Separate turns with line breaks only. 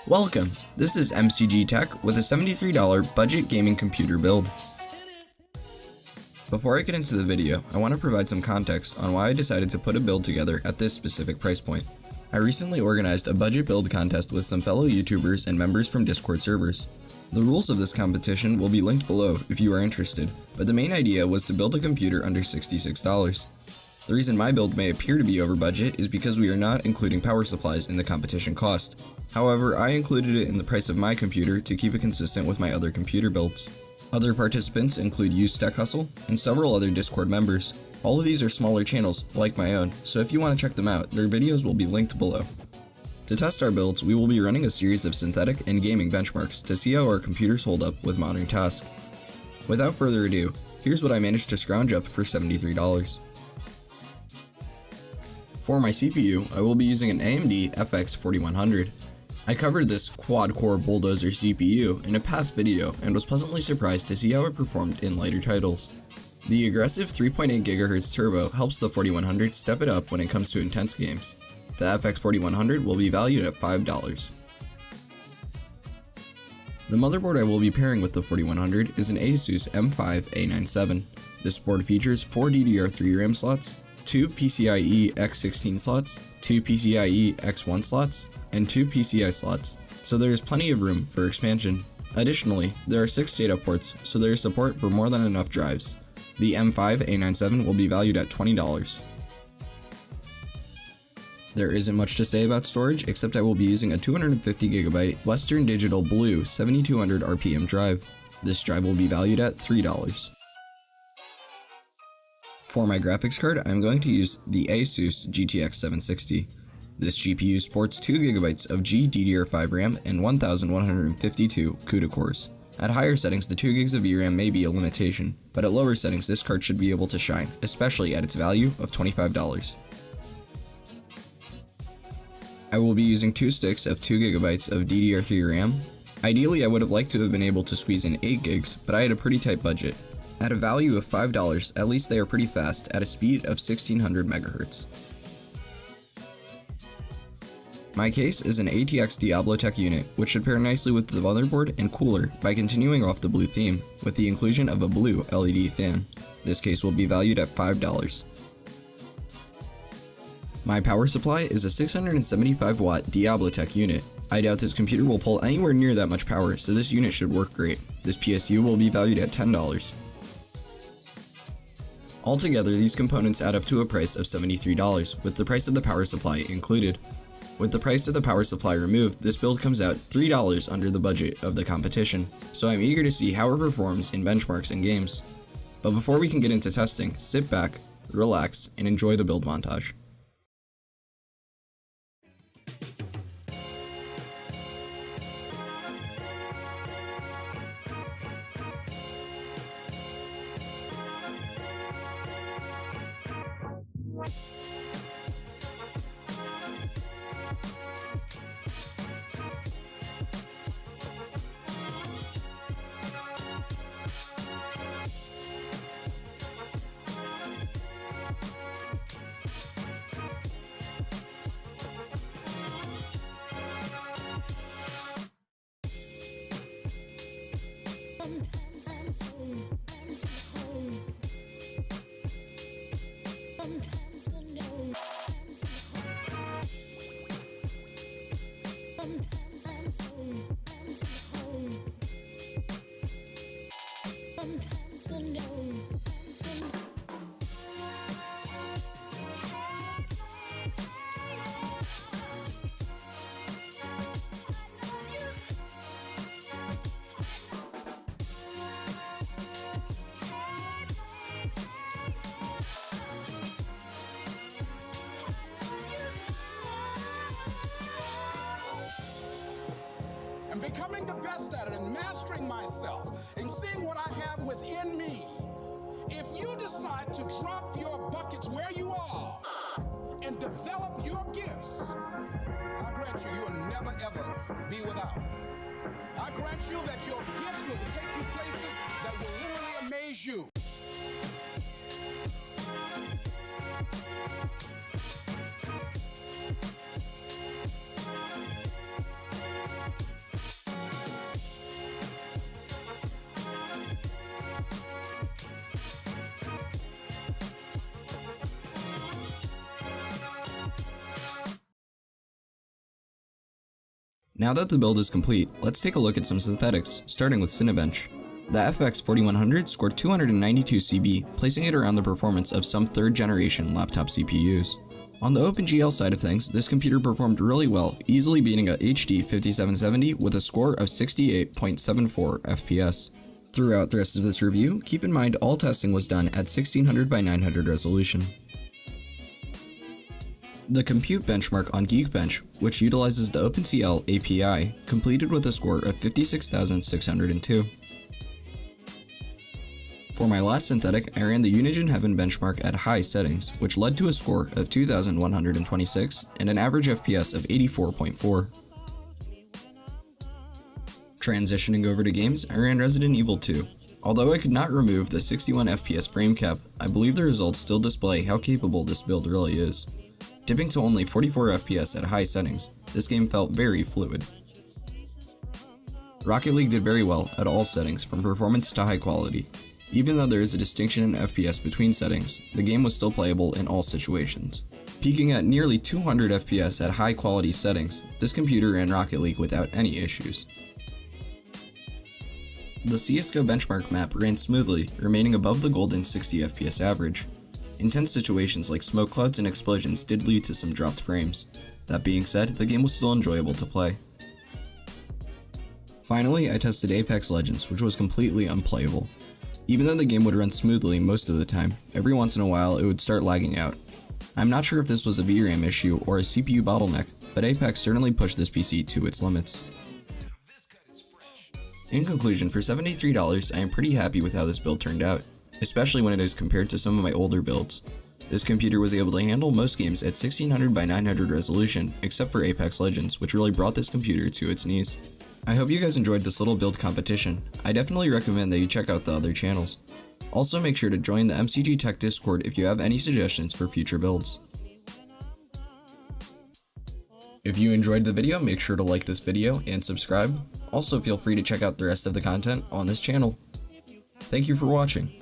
Welcome! This is MCG Tech with a $73 budget gaming computer build. Before I get into the video, I want to provide some context on why I decided to put a build together at this specific price point. I recently organized a budget build contest with some fellow YouTubers and members from Discord servers. The rules of this competition will be linked below if you are interested, but the main idea was to build a computer under $66. The reason my build may appear to be over budget is because we are not including power supplies in the competition cost. However, I included it in the price of my computer to keep it consistent with my other computer builds. Other participants include IfThatsTheCase and several other Discord members. All of these are smaller channels, like my own, so if you want to check them out, their videos will be linked below. To test our builds, we will be running a series of synthetic and gaming benchmarks to see how our computers hold up with modern tasks. Without further ado, here's what I managed to scrounge up for $73. For my CPU, I will be using an AMD FX 4100. I covered this quad-core bulldozer CPU in a past video and was pleasantly surprised to see how it performed in lighter titles. The aggressive 3.8 GHz turbo helps the 4100 step it up when it comes to intense games. The FX 4100 will be valued at $5. The motherboard I will be pairing with the 4100 is an Asus M5 A97. This board features 4 DDR3 RAM slots, 2 PCIe X16 slots, 2 PCIe X1 slots, and 2 PCI slots, so there is plenty of room for expansion. Additionally, there are 6 data ports, so there is support for more than enough drives. The M5 A97 will be valued at $20. There isn't much to say about storage, except I will be using a 250GB Western Digital Blue 7200 RPM drive. This drive will be valued at $3. For my graphics card, I'm going to use the Asus GTX 760. This GPU sports 2GB of GDDR5 RAM and 1152 CUDA cores. At higher settings, the 2GB of VRAM may be a limitation, but at lower settings this card should be able to shine, especially at its value of $25. I will be using 2 sticks of 2GB of DDR3 RAM. Ideally, I would have liked to have been able to squeeze in 8GB, but I had a pretty tight budget. At a value of $5, at least they are pretty fast at a speed of 1600 MHz. My case is an ATX Diablo Tech unit, which should pair nicely with the motherboard and cooler by continuing off the blue theme, with the inclusion of a blue LED fan. This case will be valued at $5. My power supply is a 675 watt Diablo Tech unit. I doubt this computer will pull anywhere near that much power, so this unit should work great. This PSU will be valued at $10. Altogether, these components add up to a price of $73, with the price of the power supply included. With the price of the power supply removed, this build comes out $3 under the budget of the competition, so I'm eager to see how it performs in benchmarks and games. But before we can get into testing, sit back, relax, and enjoy the build montage.
Sometimes I'm so home. Sometimes alone. Sometimes I'm so home. Sometimes alone.
And becoming the best at it and mastering myself and seeing what I have within me. If you decide to drop your buckets where you are and develop your gifts, I grant you, you'll never ever be without. I grant you that your gifts will take you places that will literally amaze you.
Now that the build is complete, let's take a look at some synthetics, starting with Cinebench. The FX 4100 scored 292 CB, placing it around the performance of some 3rd generation laptop CPUs. On the OpenGL side of things, this computer performed really well, easily beating a HD 5770 with a score of 68.74 FPS. Throughout the rest of this review, keep in mind all testing was done at 1600 by 900 resolution. The compute benchmark on Geekbench, which utilizes the OpenCL API, completed with a score of 56,602. For my last synthetic, I ran the Unigine Heaven benchmark at high settings, which led to a score of 2,126 and an average FPS of 84.4. Transitioning over to games, I ran Resident Evil 2. Although I could not remove the 61 FPS frame cap, I believe the results still display how capable this build really is. Dipping to only 44 FPS at high settings, this game felt very fluid. Rocket League did very well at all settings from performance to high quality. Even though there is a distinction in FPS between settings, the game was still playable in all situations. Peaking at nearly 200 FPS at high quality settings, this computer ran Rocket League without any issues. The CSGO benchmark map ran smoothly, remaining above the golden 60 FPS average. Intense situations like smoke clouds and explosions did lead to some dropped frames. That being said, the game was still enjoyable to play. Finally, I tested Apex Legends, which was completely unplayable. Even though the game would run smoothly most of the time, every once in a while it would start lagging out. I'm not sure if this was a VRAM issue or a CPU bottleneck, but Apex certainly pushed this PC to its limits. In conclusion, for $73, I am pretty happy with how this build turned out, especially when it is compared to some of my older builds. This computer was able to handle most games at 1600 by 900 resolution, except for Apex Legends, which really brought this computer to its knees. I hope you guys enjoyed this little build competition. I definitely recommend that you check out the other channels. Also make sure to join the MCG Tech Discord if you have any suggestions for future builds. If you enjoyed the video, make sure to like this video and subscribe. Also feel free to check out the rest of the content on this channel. Thank you for watching.